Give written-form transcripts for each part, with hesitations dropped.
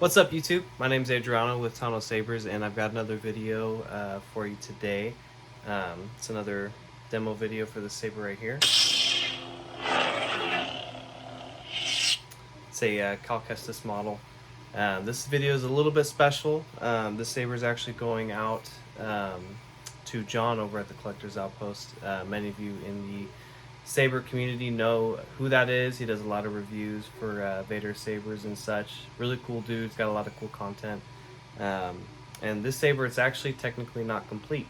What's up, YouTube? My name's Adriano with Tano Sabers, and I've got another video for you today. It's another demo video for the saber right here. It's a Kestis model. This video is a little bit special. This saber is actually going out to John over at the Collector's Outpost. Many of you in the saber community know who that is. He does a lot of reviews for Vader sabers and such. Really cool dude. He's got a lot of cool content. And this saber, it's actually technically not complete.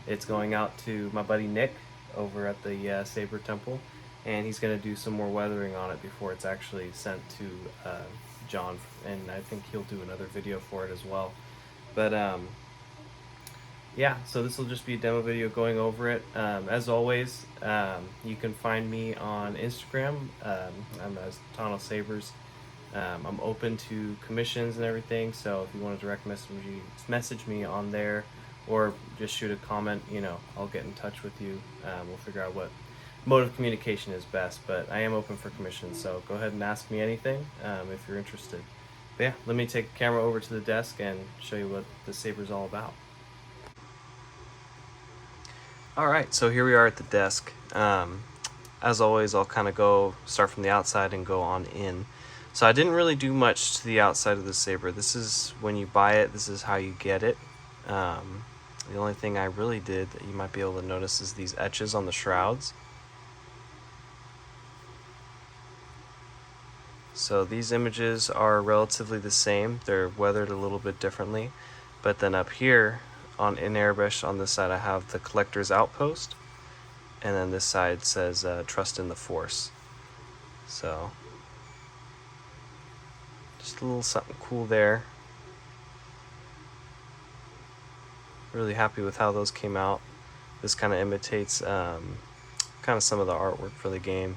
It's going out to my buddy Nick over at the Saber Temple, and he's going to do some more weathering on it before it's actually sent to John, and I think he'll do another video for it as well. But yeah, so this will just be a demo video going over it. As always, you can find me on Instagram. I'm as Tano Sabers. I'm open to commissions and everything, so if you want to direct message me on there, or just shoot a comment, I'll get in touch with you. We'll figure out what mode of communication is best, but I am open for commissions, so go ahead and ask me anything if you're interested. But yeah, let me take the camera over to the desk and show you what the saber is all about. Alright, so here we are at the desk. As always, I'll kind of start from the outside and go on in. So I didn't really do much to the outside of the saber. This is when you buy it, this is how you get it. The only thing I really did that you might be able to notice is these etches on the shrouds. So these images are relatively the same. They're weathered a little bit differently. But then up here in airbrush on this side I have the Collector's Outpost. And then this side says Trust in the Force. So just a little something cool there. Really happy with how those came out. This kind of imitates kind of some of the artwork for the game.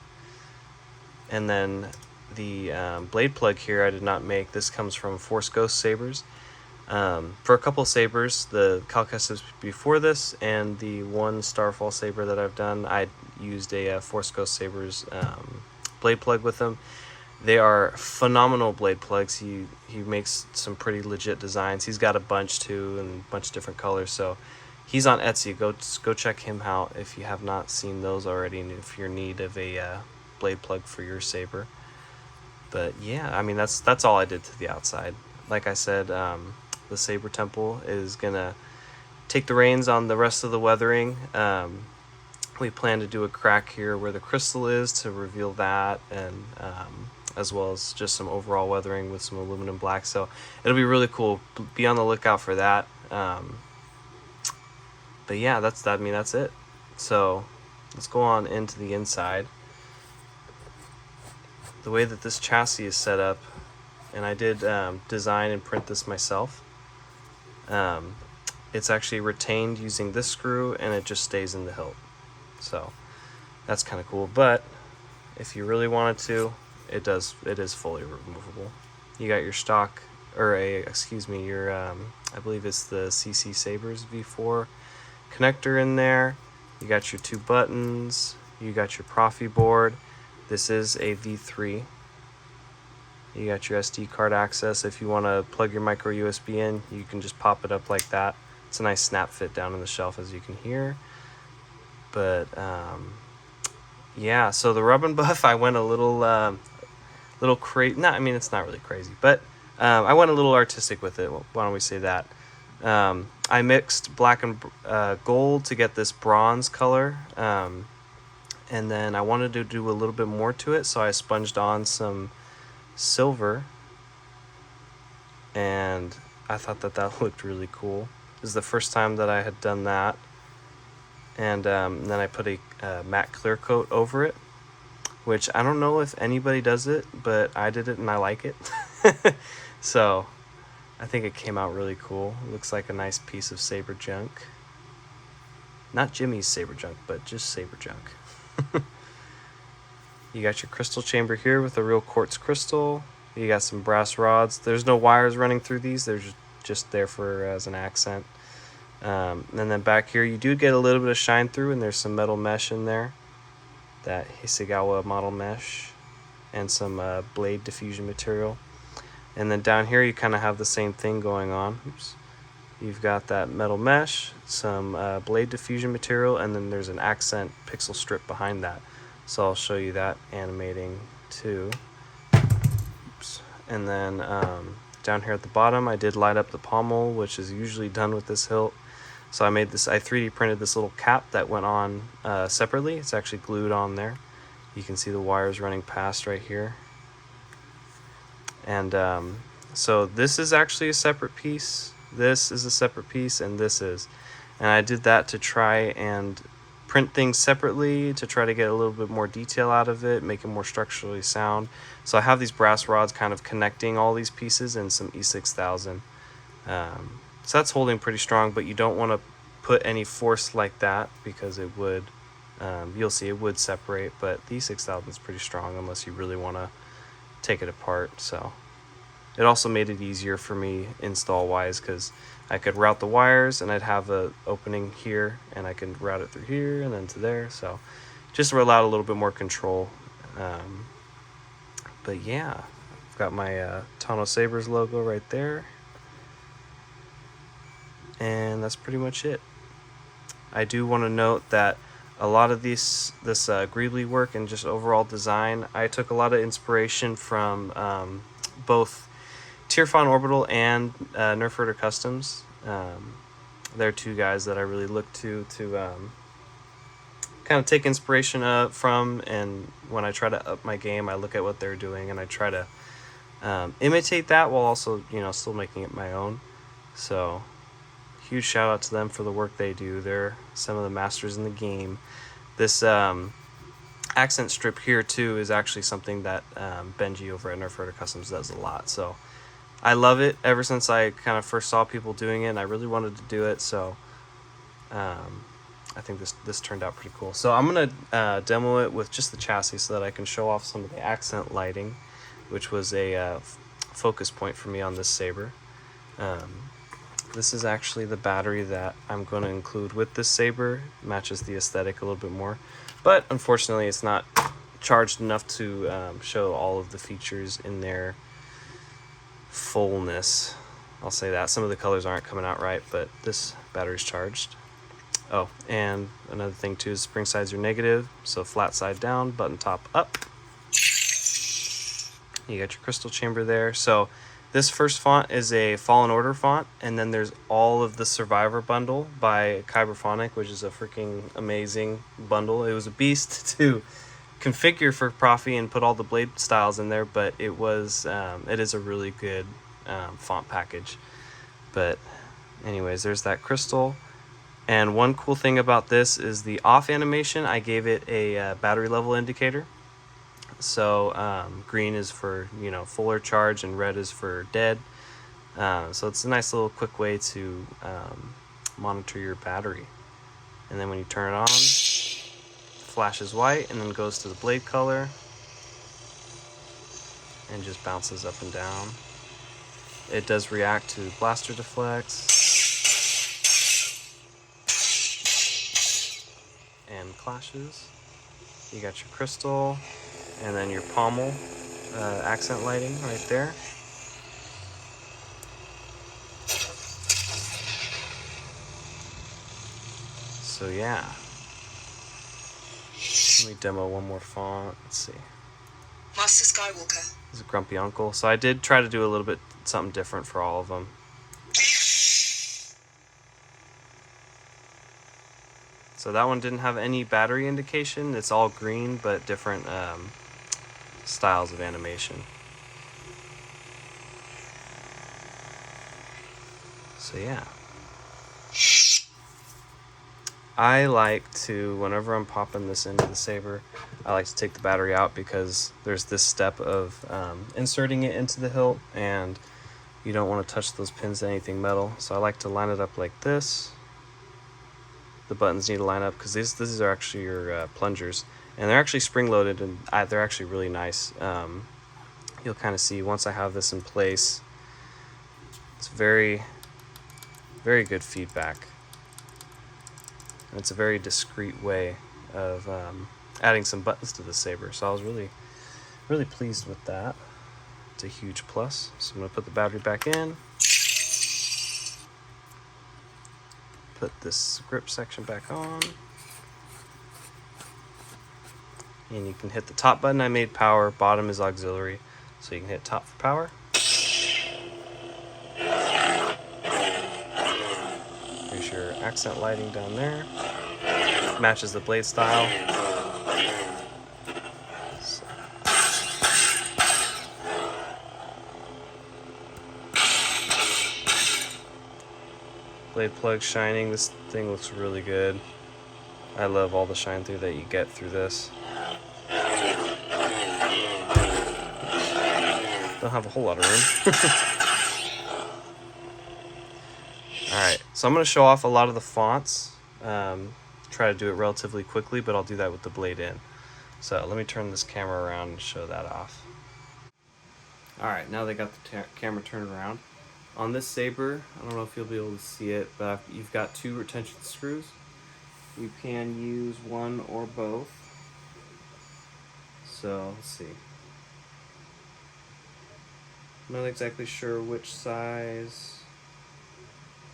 And then the blade plug here I did not make. This comes from Force Ghost sabers. For a couple sabers, the Kestis before this and the one Starfall saber that I've done, I used a Force Ghost sabers blade plug with them. They are phenomenal blade plugs. He makes some pretty legit designs. He's got a bunch too, and a bunch of different colors. So he's on Etsy. Go check him out if you have not seen those already, and if you're in need of a blade plug for your saber. But yeah, I mean that's all I did to the outside. Like I said, the Saber Temple is gonna take the reins on the rest of the weathering. We plan to do a crack here where the crystal is to reveal that, and as well as just some overall weathering with some aluminum black. So it'll be really cool. Be on the lookout for that. But yeah, that's it. So let's go on into the inside. The way that this chassis is set up, and I did design and print this myself. It's actually retained using this screw, and it just stays in the hilt. So that's kind of cool. But if you really wanted to, it is fully removable. You got your stock, or your I believe it's the CC Sabers V4 connector in there. You got your two buttons. You got your Profi board. This is a V3. You got your SD card access. If you want to plug your micro USB in, you can just pop it up like that. It's a nice snap fit down in the shelf, as you can hear. But yeah, so the rub and buff, I went a little crazy. I mean, it's not really crazy, but I went a little artistic with it. Why don't we say that? I mixed black and gold to get this bronze color. And then I wanted to do a little bit more to it, so I sponged on some silver, and I thought that looked really cool. This is the first time that I had done that. And then I put a matte clear coat over it, which I don't know if anybody does it, but I did it and I like it. So I think it came out really cool. It looks like a nice piece of saber junk. Not Jimmy's saber junk, but just saber junk. You got your crystal chamber here with a real quartz crystal. You got some brass rods. There's no wires running through these. They're just there for as an accent. And then back here you do get a little bit of shine through, and there's some metal mesh in there, that Hisagawa model mesh, and some blade diffusion material. And then down here you kind of have the same thing going on. Oops. You've got that metal mesh, some blade diffusion material, and then there's an accent pixel strip behind that. So I'll show you that animating too. Oops. And then down here at the bottom I did light up the pommel, which is usually done with this hilt. So I 3D printed this little cap that went on separately. It's actually glued on there. You can see the wires running past right here. And so this is actually a separate piece. This is a separate piece, and this is. And I did that to try and print things separately to try to get a little bit more detail out of it, make it more structurally sound. So I have these brass rods kind of connecting all these pieces in some E6000. So that's holding pretty strong, but you don't want to put any force like that because it would, you'll see it would separate, but the E6000 is pretty strong unless you really want to take it apart. So it also made it easier for me install wise because I could route the wires and I'd have a opening here and I can route it through here and then to there. So just allowed a little bit more control. But yeah, I've got my Tano Sabers logo right there. And that's pretty much it. I do want to note that a lot of this greebly work and just overall design, I took a lot of inspiration from both Tirfon Orbital and Nerf Herder Customs. They're two guys that I really look to kind of take inspiration from, and when I try to up my game, I look at what they're doing and I try to imitate that while also, you know, still making it my own. So huge shout out to them for the work they do. They're some of the masters in the game. This accent strip here too is actually something that Benji over at Nerf Herder Customs does a lot. So I love it ever since I kind of first saw people doing it, and I really wanted to do it. So I think this turned out pretty cool. So I'm gonna demo it with just the chassis so that I can show off some of the accent lighting, which was a focus point for me on this saber. This is actually the battery that I'm going to include with this saber. It matches the aesthetic a little bit more, but unfortunately it's not charged enough to show all of the features in their fullness. I'll say that. Some of the colors aren't coming out right, but this battery's charged. Oh, and another thing too is spring sides are negative, so flat side down, button top up. You got your crystal chamber there. So this first font is a Fallen Order font, and then there's all of the Survivor bundle by Kyberphonic, which is a freaking amazing bundle. It was a beast to configure for Profi and put all the blade styles in there, but it is a really good font package. But anyways, there's that crystal. And one cool thing about this is the off animation, I gave it a battery level indicator. So green is for, you know, fuller charge, and red is for dead. So it's a nice little quick way to monitor your battery. And then when you turn it on, flashes white and then goes to the blade color and just bounces up and down. It does react to blaster deflects and clashes. You got your crystal and then your pommel accent lighting right there. So yeah, let me demo one more font. Let's see. Master Skywalker. This is Grumpy Uncle. So I did try to do a little bit something different for all of them. So that one didn't have any battery indication. It's all green, but different styles of animation. So yeah. I like to, whenever I'm popping this into the saber, I like to take the battery out because there's this step of inserting it into the hilt, and you don't want to touch those pins to anything metal. So I like to line it up like this. The buttons need to line up because these are actually your plungers, and they're actually spring loaded, and they're actually really nice. You'll kind of see once I have this in place, it's very, very good feedback. And it's a very discreet way of adding some buttons to the saber, so I was really, really pleased with that. It's a huge plus. So I'm going to put the battery back in. Put this grip section back on. And you can hit the top button. I made power, bottom is auxiliary. So you can hit top for power. Here's your accent lighting down there. Matches the blade style. Blade plug shining. This thing looks really good. I love all the shine through that you get through this. Don't have a whole lot of room. Alright, so I'm going to show off a lot of the fonts. Try to do it relatively quickly, but I'll do that with the blade in. So let me turn this camera around and show that off. Alright, now they got the camera turned around. On this saber, I don't know if you'll be able to see it, but you've got 2 retention screws. You can use one or both. So let's see. I'm not exactly sure which size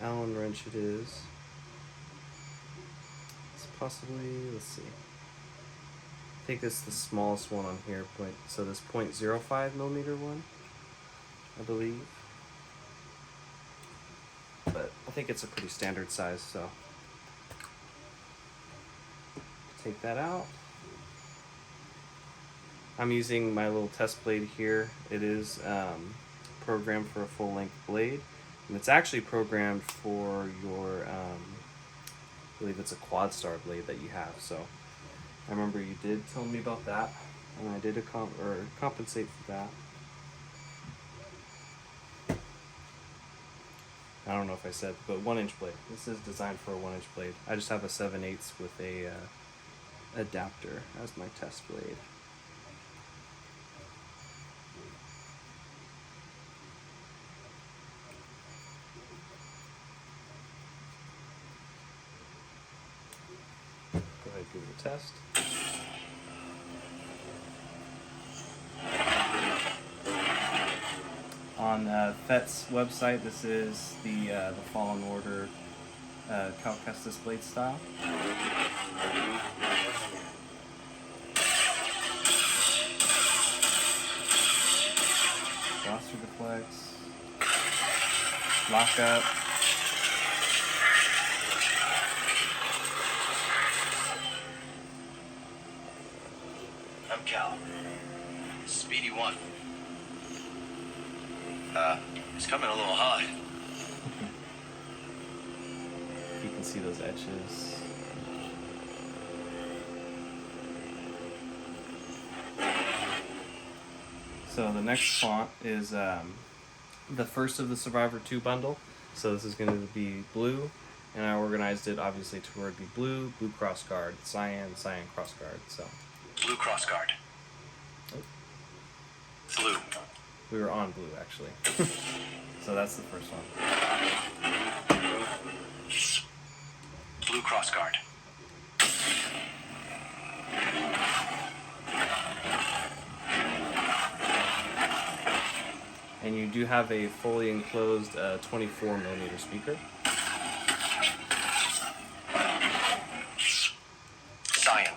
Allen wrench it is. It's possibly, let's see. I think this is the smallest one on here, so this 0.05 millimeter one, I believe. But I think it's a pretty standard size, so take that out. I'm using my little test blade here. It is programmed for a full-length blade, and it's actually programmed for your, I believe it's a quad star blade that you have. So I remember you did tell me about that, and I did compensate for that. I don't know if I said, but 1-inch blade. This is designed for a 1-inch blade. I just have a 7/8 with a adapter as my test blade. Go ahead and give it a test. On FET's website, this is the Fallen Order Kestis blade style. Blaster deflects, lock up. I'm Cal. Speedy 1. It's coming a little hot. You can see those etches. So the next font is the first of the Survivor 2 bundle. So this is going to be blue, and I organized it obviously to where it'd be blue, blue cross guard, cyan, cyan cross guard. So Blue cross guard. oh, Blue. we were on blue actually. So that's the first one. Blue cross guard. And you do have a fully enclosed 24mm speaker. Cyan.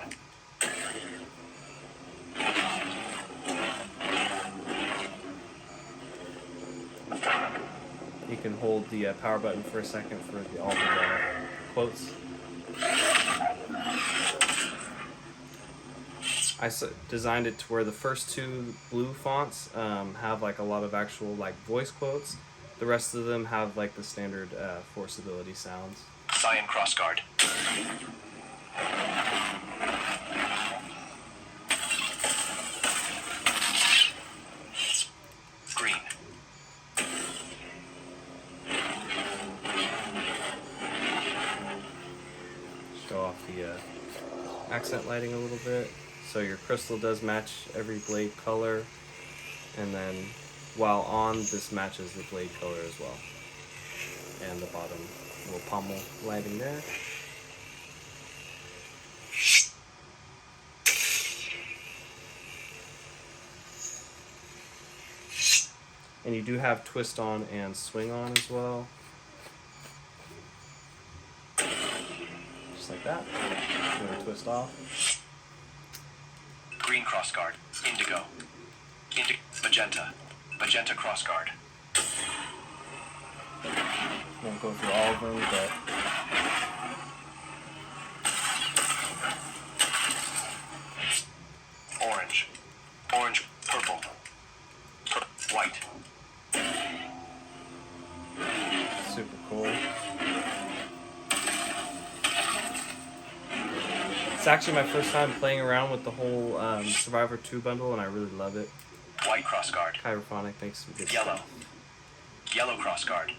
You can hold the power button for a second for all the quotes. I designed it to where the first 2 blue fonts have like a lot of actual like voice quotes. The rest of them have like the standard force ability sounds. Cyan cross guard. Green. Show off the accent lighting a little bit. So your crystal does match every blade color, and then while on, this matches the blade color as well. And the bottom little pommel lighting there. And you do have twist on and swing on as well. Just like that. I'm going to twist off. Green crossguard. Indigo. Magenta. Magenta crossguard. Won't go through all of them, but Orange. Orange. Purple. White. super cool. It's actually my first time playing around with the whole Survivor 2 bundle, and I really love it. White crossguard. Chirophonic makes some good Yellow. stuff. Yellow crossguard.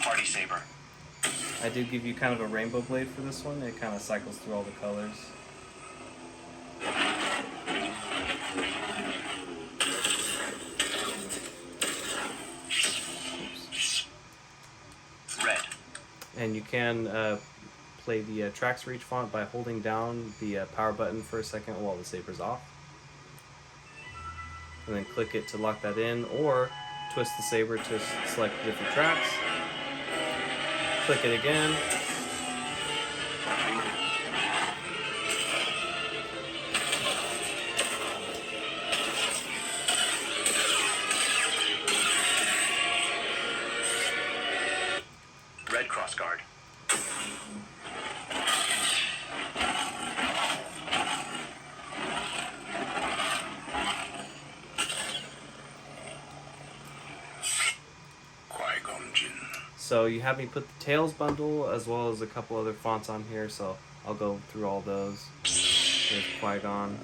Party saber. I did give you kind of a rainbow blade for this one. It kind of cycles through all the colors. Red. And you can play the tracks for each font by holding down the power button for a second while the saber's off. And then click it to lock that in, or twist the saber to select different tracks. Click it again. Red crossguard. Qui-Gon Jinn. So you have me put the Tails bundle as well as a couple other fonts on here, so I'll go through all those. There's Qui-Gon.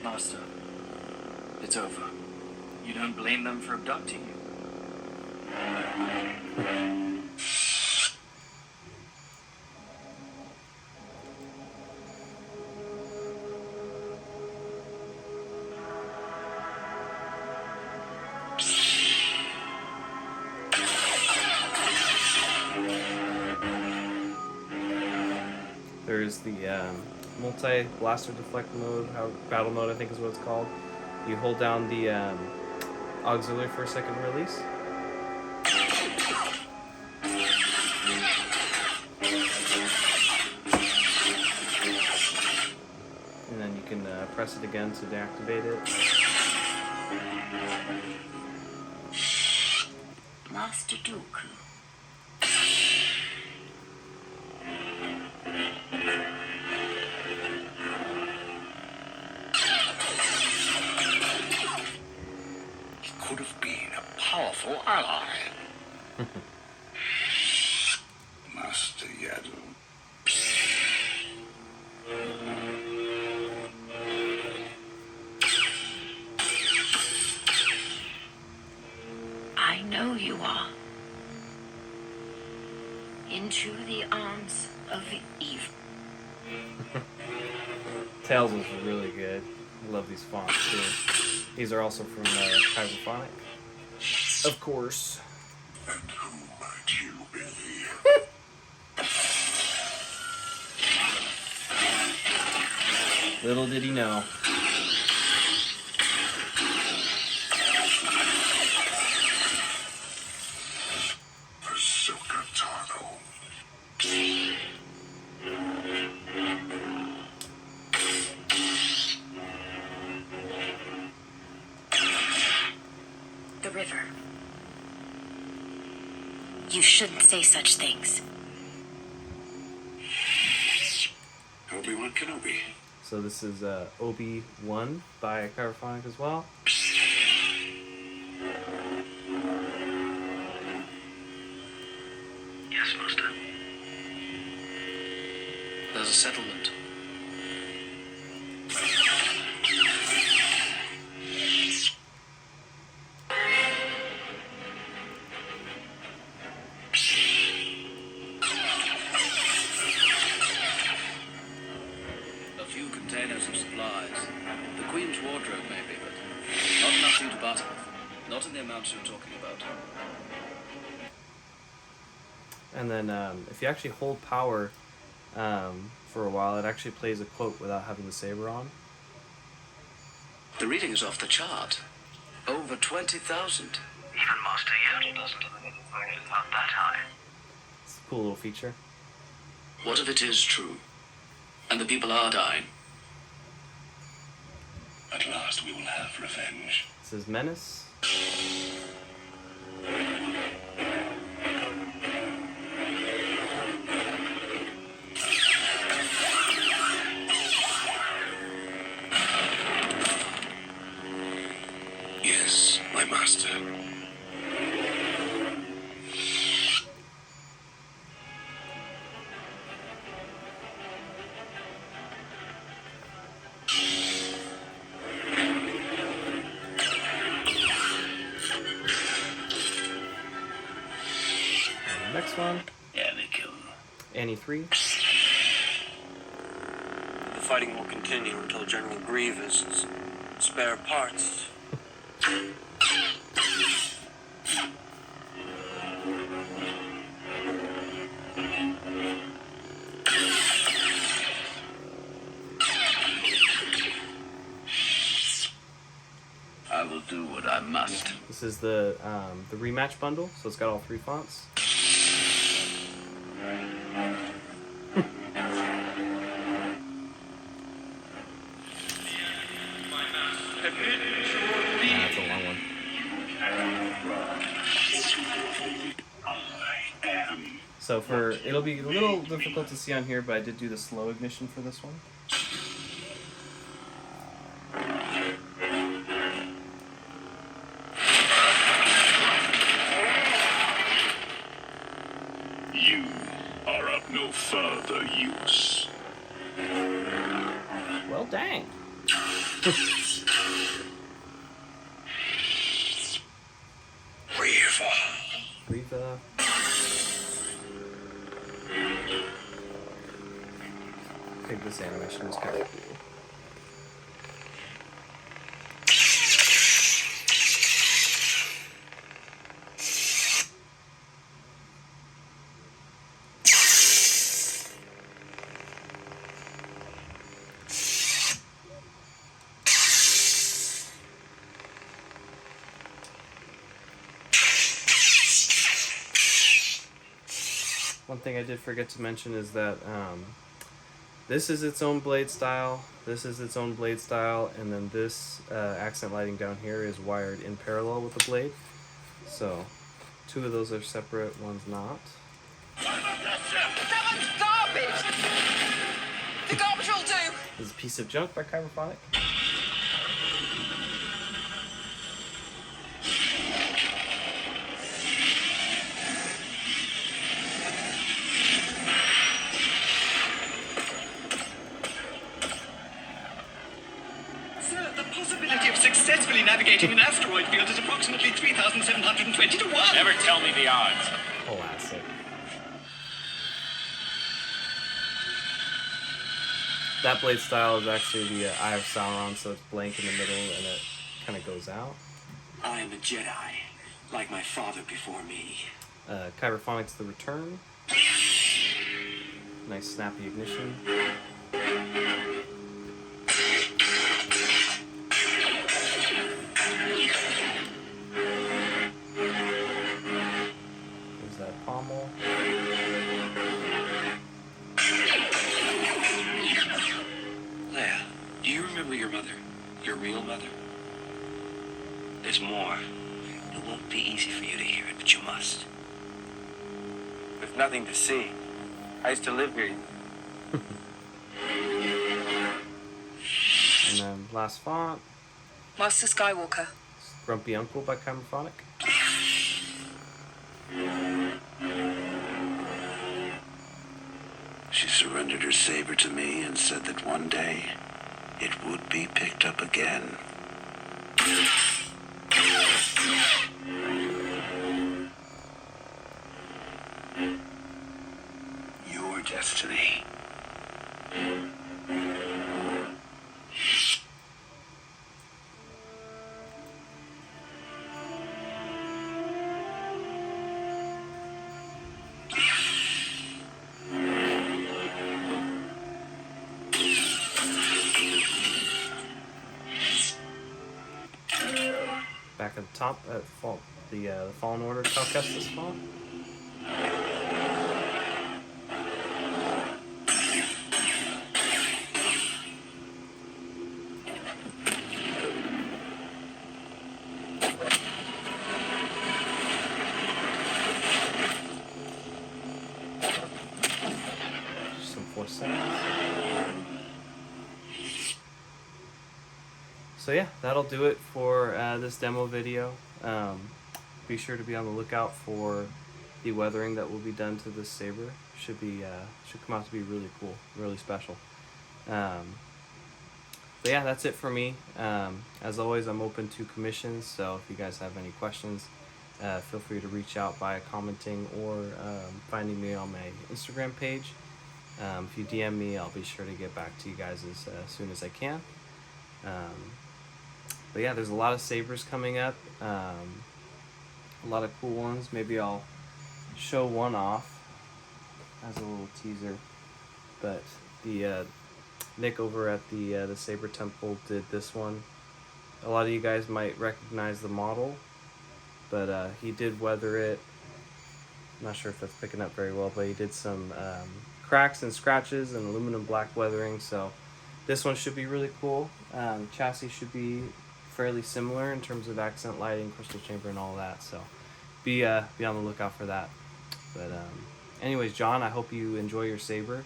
Master, it's over. You don't blame them for abducting you. There's the multi-blaster deflect mode, battle mode I think is what it's called. You hold down the auxiliary for a second release. And then you can press it again to deactivate it. Master Dooku. Could have been a powerful ally. Master Yaddle. I know you are. Into the arms of evil. Tails was really good. I love these fonts too. These are also from Chirophonic. Of course. And who might you be? Little did he know. Ahsoka Tano. The river. You shouldn't say such things. Obi-Wan Kenobi. So this is Obi-Wan by Chirophonic as well. Yes, Master. There's a settlement. A few containers of supplies. The Queen's wardrobe, maybe, but not enough for you to barter with. the amounts you're talking about? And then if you actually hold power for a while, it actually plays a quote without having the saber on. The reading is off the chart. Over 20,000. Even Master Yoda doesn't think it's not that high. It's a cool little feature. What if it is true? And the people are dying? At last we will have revenge. This is Menace. Yes, my master. Next one, Anakin. Annie 3. The fighting will continue until General Grievous' spare parts. I will do what I must. This is the rematch bundle, so it's got all 3 fonts. That's a long one. So it'll be a little difficult to see on here, but I did do the slow ignition for this one. You are of no further use. Well, dang. Reva. I think this animation is kind of cool. One thing I did forget to mention is that this is its own blade style, this is its own blade style, and then this accent lighting down here is wired in parallel with the blade. So 2 of those are separate, one's not. That one's garbage! The garbage will do! This is a piece of junk by Kyberphonic. Sir, the possibility of successfully navigating an asteroid field is approximately 3,720 to 1. Never tell me the odds. Classic. That blade style is actually the Eye of Sauron, so it's blank in the middle and it kind of goes out. I am a Jedi, like my father before me. Kyberphonic's The Return. Nice snappy ignition. There's that pommel. Leia, do you remember your mother? Your real mother? There's more. It won't be easy for you to hear it, but you must. There's nothing to see. I used to live here. And then last font, Master Skywalker. Grumpy Uncle by Kyberphonic. She surrendered her saber to me and said that one day it would be picked up again. Your destiny. top at the Fallen Order Cal Kestis font. Some force settings. So yeah, that'll do it for this demo video. Be sure to be on the lookout for the weathering that will be done to this saber. Should come out to be really cool, really special. But yeah, that's it for me. As always, I'm open to commissions, so if you guys have any questions, feel free to reach out by commenting or finding me on my Instagram page. If you DM me, I'll be sure to get back to you guys as soon as I can. But yeah, there's a lot of sabers coming up, a lot of cool ones. Maybe I'll show one off as a little teaser. But the Nick over at the Saber Temple did this one. A lot of you guys might recognize the model, but he did weather it. I'm not sure if that's picking up very well, but he did some cracks and scratches and aluminum black weathering. So this one should be really cool. Chassis should be fairly similar in terms of accent lighting, crystal chamber, and all that. So be on the lookout for that. But anyways, John, I hope you enjoy your saber.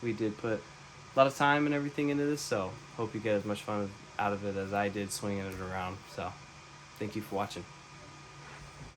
We did put a lot of time and everything into this, so hope you get as much fun out of it as I did swinging it around. So thank you for watching.